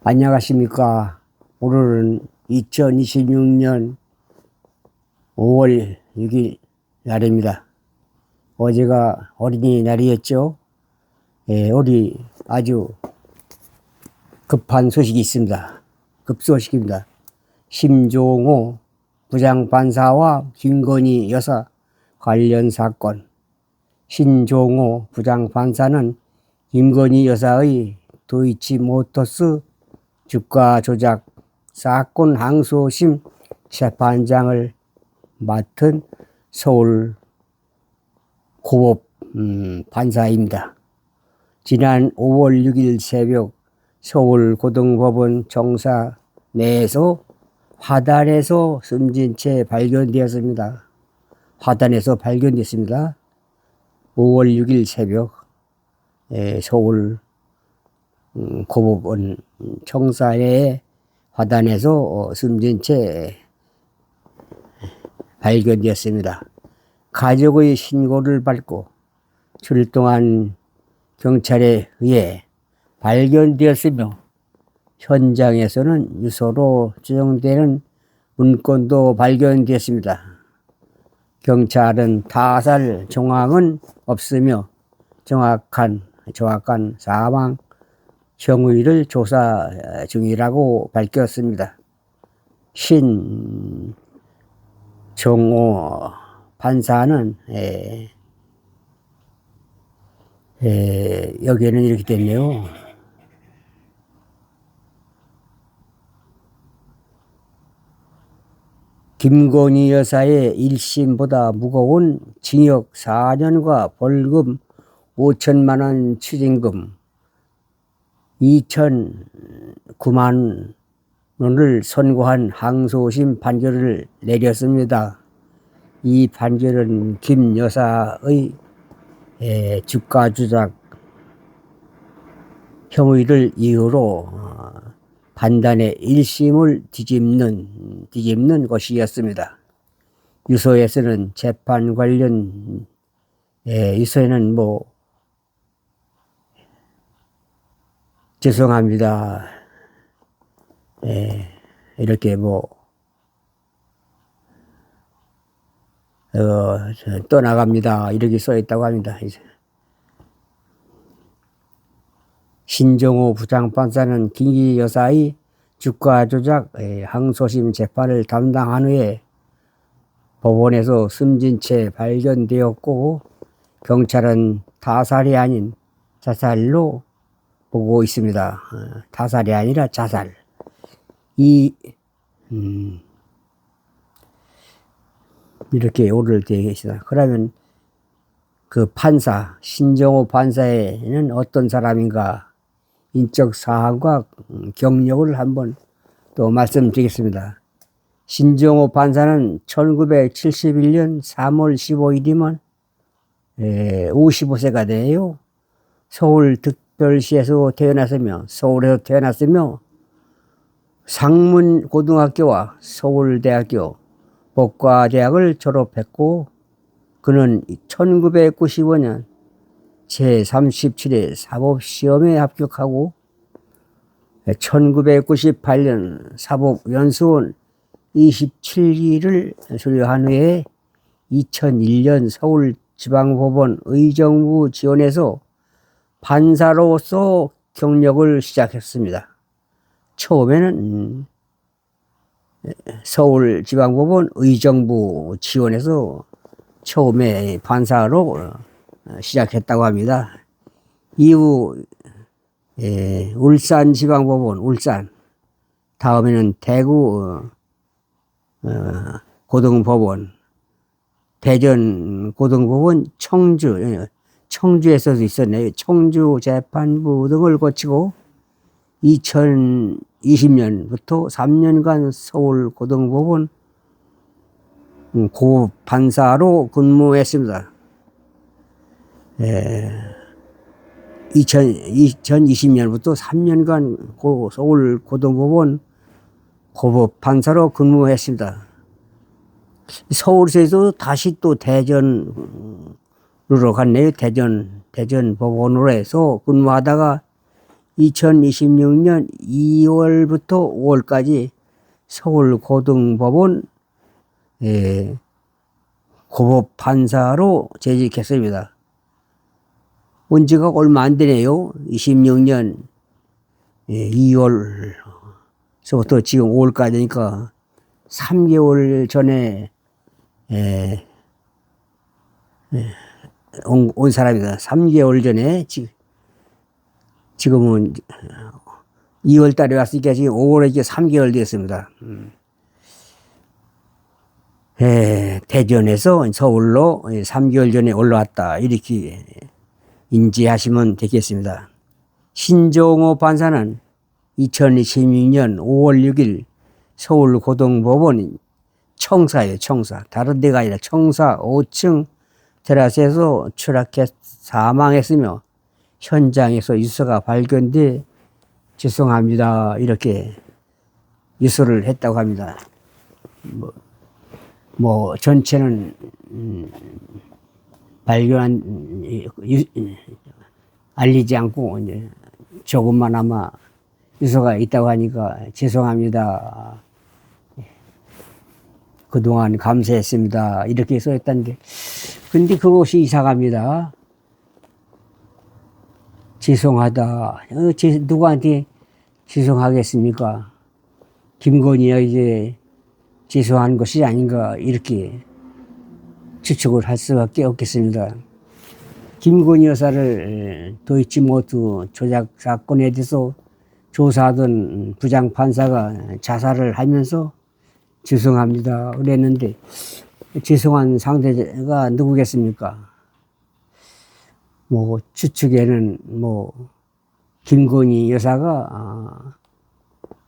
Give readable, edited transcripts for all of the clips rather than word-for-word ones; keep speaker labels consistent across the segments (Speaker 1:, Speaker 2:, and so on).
Speaker 1: 안녕하십니까. 오늘은 2026년 5월 6일 날입니다. 어제가 어린이날이었죠. 우리 아주 급한 소식이 있습니다. 급소식입니다. 심종호 부장판사와 김건희 여사 관련 사건. 신종호 부장판사는 김건희 여사의 도이치모터스 주가 조작 사건 항소심 재판장을 맡은 서울 고법 판사입니다. 지난 5월 6일 새벽 서울고등법원 청사 내에서 화단에서 숨진 채 발견되었습니다. 화단에서 발견됐습니다. 5월 6일 새벽 서울 고법원 청사의 화단에서 숨진 채 발견되었습니다. 가족의 신고를 받고 출동한 경찰에 의해 발견되었으며 현장에서는 유서로 추정되는 문건도 발견되었습니다. 경찰은 타살 정황은 없으며 정확한 사망 경위를 조사 중이라고 밝혔습니다. 신종호 판사는 여기에는 이렇게 됐네요. 김건희 여사의 1심보다 무거운 징역 4년과 벌금 5천만 원 추징금 2,009만 원을 선고한 항소심 판결을 내렸습니다. 이 판결은 김 여사의 주가 조작 혐의를 이유로 판단의 1심을 뒤집는 것이었습니다. 유서에서는 재판 관련 유서에는 죄송합니다. 이렇게 떠나갑니다. 이렇게 써 있다고 합니다. 신종호 부장판사는 김건희 여사의 주가 조작 항소심 재판을 담당한 후에 법원에서 숨진 채 발견되었고 경찰은 타살이 아닌 자살로 보고 있습니다. 타살이 아니라 자살. 이렇게 오를 되어 계시다. 그러면 그 판사, 신종호 판사에는 어떤 사람인가 인적 사항과 경력을 한번 또 말씀드리겠습니다. 신종호 판사는 1971년 3월 15일이면 55세가 돼요. 서울특별시에서 서울에서 태어났으며 상문고등학교와 서울대학교 법과대학을 졸업했고 그는 1995년 제37회 사법시험에 합격하고 1998년 사법연수원 27기를 수료한 후에 2001년 서울지방법원 의정부 지원에서 판사로서 경력을 시작했습니다. 처음에는 서울지방법원 의정부 지원에서 처음에 판사로 시작했다고 합니다. 이후 울산지방법원 울산, 다음에는 대구 고등법원, 대전 고등법원, 청주에서도 있었네요. 청주 재판부 등을 거치고 2020년부터 3년간 서울 고등법원 고판사로 근무했습니다. 2020년부터 3년간 서울 고등법원 고법판사로 근무했습니다. 서울에서 다시 또 대전으로 갔네요. 대전 법원으로 해서 근무하다가 2026년 2월부터 5월까지 서울고등법원 고법 판사로 재직했습니다. 온 지가 얼마 안 되네요. 26년 2월서부터 지금 5월까지니까 3개월 전에 온 사람이다. 3개월 전에 지금은 2월 달에 왔으니까 지금 5월에 이제 3개월 됐습니다. 대전에서 서울로 3개월 전에 올라왔다. 이렇게 인지하시면 되겠습니다. 신종호 판사는 2026년 5월 6일 서울고등법원 청사예요. 청사. 다른 데가 아니라 청사 5층 테라스에서 추락해 사망했으며 현장에서 유서가 발견돼 죄송합니다. 이렇게 유서를 했다고 합니다. 뭐 전체는 알리지 않고 이제 조금만 아마 유서가 있다고 하니까 죄송합니다. 그동안 감사했습니다. 이렇게 써있다는데, 근데 그것이 이상합니다. 죄송하다. 누구한테 죄송하겠습니까? 김건희에게 죄송한 것이 아닌가, 이렇게 추측을 할 수밖에 없겠습니다. 김건희 여사를 도이치모터 조작 사건에 대해서 조사하던 부장판사가 자살을 하면서 죄송합니다 그랬는데, 죄송한 상대가 누구겠습니까? 뭐 추측에는 뭐 김건희 여사가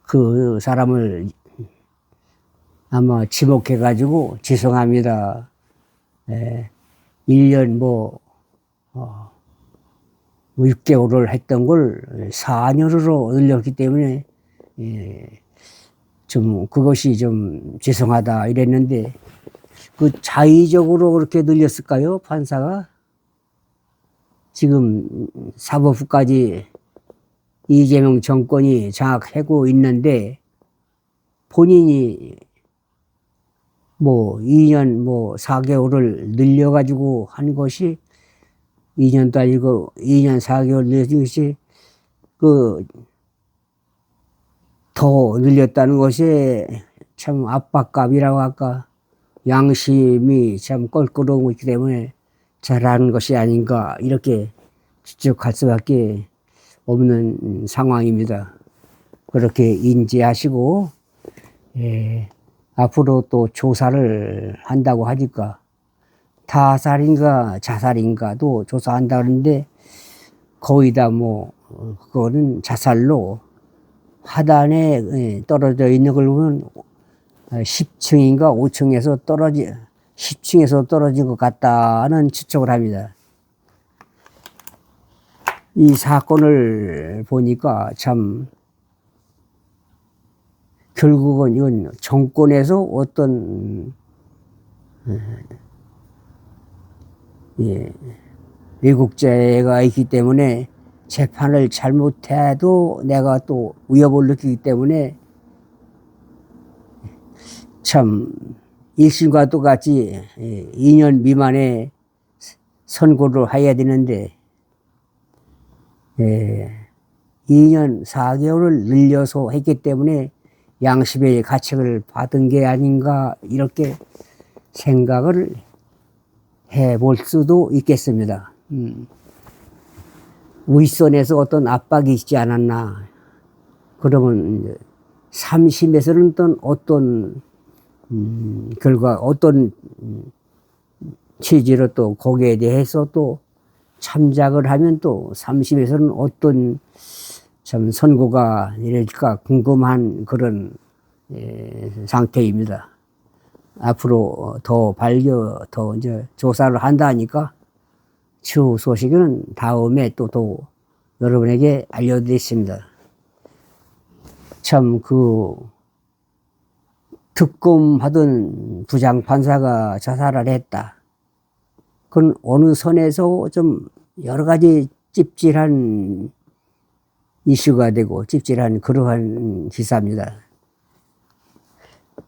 Speaker 1: 그 사람을 아마 지목해 가지고 죄송합니다 1년 6개월을 했던 걸 4년으로 늘렸기 때문에 좀 그것이 좀 죄송하다 이랬는데, 그 자의적으로 그렇게 늘렸을까요? 판사가? 지금 사법부까지 이재명 정권이 장악하고 있는데 본인이 2년 4개월을 늘려가지고 한 것이 2년도 아니고 2년 4개월 늘린 것이 더 늘렸다는 것이 참 압박감이라고 할까, 양심이 참 껄끄러운 것이기 때문에 잘하는 것이 아닌가, 이렇게 추측할 수밖에 없는 상황입니다. 그렇게 인지하시고 앞으로 또 조사를 한다고 하니까 타살인가 자살인가도 조사한다 그러는데, 거의 다 그거는 자살로 하단에 떨어져 있는 걸 보면 10층인가 5층에서 10층에서 떨어진 것 같다는 추측을 합니다. 이 사건을 보니까 참 결국은 이건 정권에서 어떤 왜곡죄가 있기 때문에 재판을 잘못해도 내가 또 위협을 느끼기 때문에 참 1심과 똑같이 2년 미만의 선고를 해야 되는데 2년 4개월을 늘려서 했기 때문에 양심의 가책을 받은 게 아닌가, 이렇게 생각을 해볼 수도 있겠습니다. 윗선에서 어떤 압박이 있지 않았나. 그러면 3심에서는 어떤 결과, 어떤 취지로 또 거기에 대해서 또 참작을 하면 또 3심에서는 어떤 참 선고가 이럴까 궁금한 그런 상태입니다. 앞으로 더 이제 조사를 한다 하니까 추후 소식은 다음에 또 여러분에게 알려드리겠습니다. 참 특검하던 부장판사가 자살을 했다. 그건 어느 선에서 좀 여러 가지 찝찝한 이슈가 되고 찝찝한 그러한 기사입니다.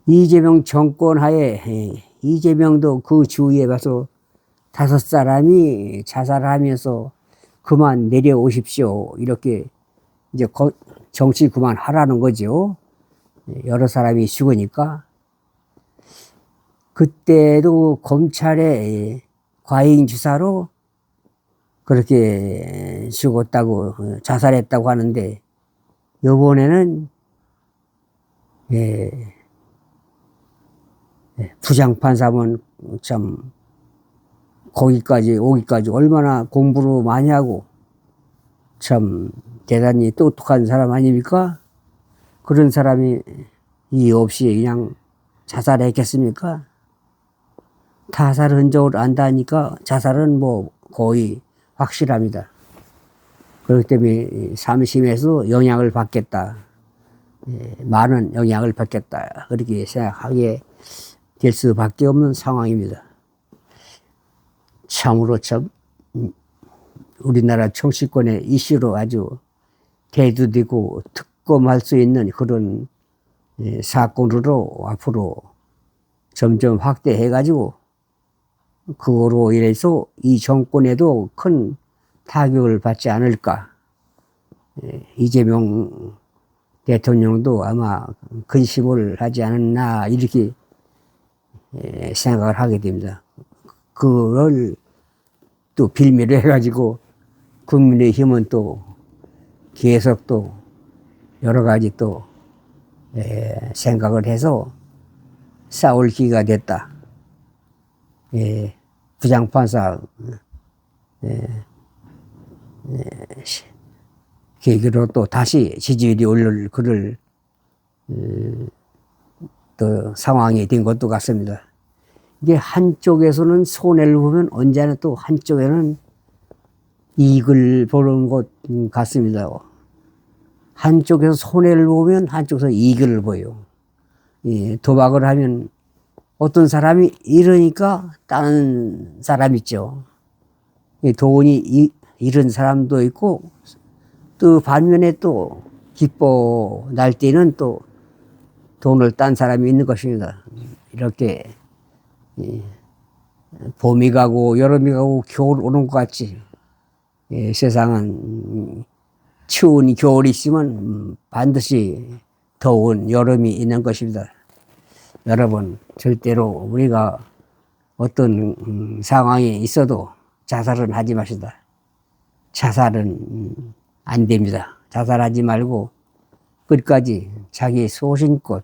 Speaker 1: 이재명 정권 하에 이재명도 그 주위에 가서 5사람이 자살하면서 그만 내려오십시오. 이렇게 이제 정치 그만하라는 거죠. 여러 사람이 죽으니까. 그때도 검찰의 과잉 주사로 그렇게 죽었다고, 자살했다고 하는데, 요번에는, 부장판사면 참, 거기까지 오기까지 얼마나 공부를 많이 하고, 참, 대단히 똑똑한 사람 아닙니까? 그런 사람이 이 없이 그냥 자살했겠습니까? 타살 흔적을 안다니까 자살은 뭐 거의 확실합니다. 그렇기 때문에 3심에서 영향을 받겠다. 많은 영향을 받겠다. 그렇게 생각하게 될 수밖에 없는 상황입니다. 참으로 참 우리나라 정치권의 이슈로 아주 대두되고 특검할 수 있는 그런 사건으로 앞으로 점점 확대해가지고 그거로 인해서 이 정권에도 큰 타격을 받지 않을까. 이재명 대통령도 아마 근심을 하지 않았나 이렇게 생각을 하게 됩니다. 그걸 또 빌미로 해가지고 국민의힘은 또 계속 또 여러 가지 또 생각을 해서 싸울 기회가 됐다. 부장판사 계기로 또 다시 지지율이 오를 그럴 또 상황이 된 것도 같습니다. 이게 한쪽에서는 손해를 보면 언제나 또 한쪽에는 이익을 보는 것 같습니다. 한쪽에서 손해를 보면 한쪽에서 이익을 보여요. 도박을 하면 어떤 사람이 다른 사람 있죠. 돈이 잃은 사람도 있고, 또 반면에 또 기뻐 날 때는 또 돈을 딴 사람이 있는 것입니다. 이렇게 봄이 가고 여름이 가고 겨울 오는 것 같이 세상은 추운 겨울이 있으면 반드시 더운 여름이 있는 것입니다. 여러분, 절대로 우리가 어떤 상황이 있어도 자살은 하지 마시다. 자살은 안 됩니다. 자살하지 말고 끝까지 자기 소신껏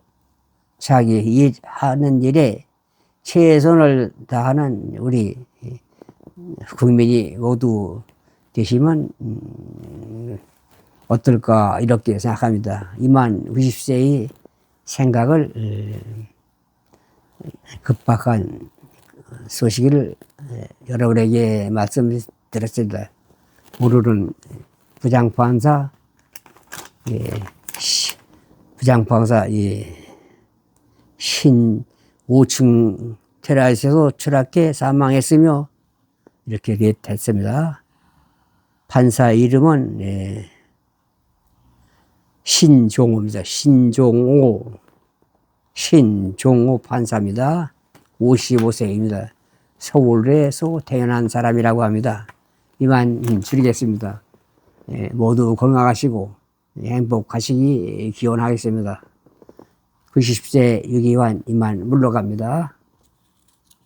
Speaker 1: 자기 하는 일에 최선을 다하는 우리 국민이 모두 되시면 어떨까 이렇게 생각합니다. 이만 90세의 생각을 급박한 소식을 여러분에게 말씀드렸습니다. 오늘은 부장판사 신 5층 테라스에서 추락해 사망했으며 이렇게 됐습니다. 판사 이름은 신종호입니다. 신종호 판사입니다. 55세입니다. 서울에서 태어난 사람이라고 합니다. 이만 줄이겠습니다. 모두 건강하시고 행복하시기 기원하겠습니다. 90세 유기환 이만 물러갑니다.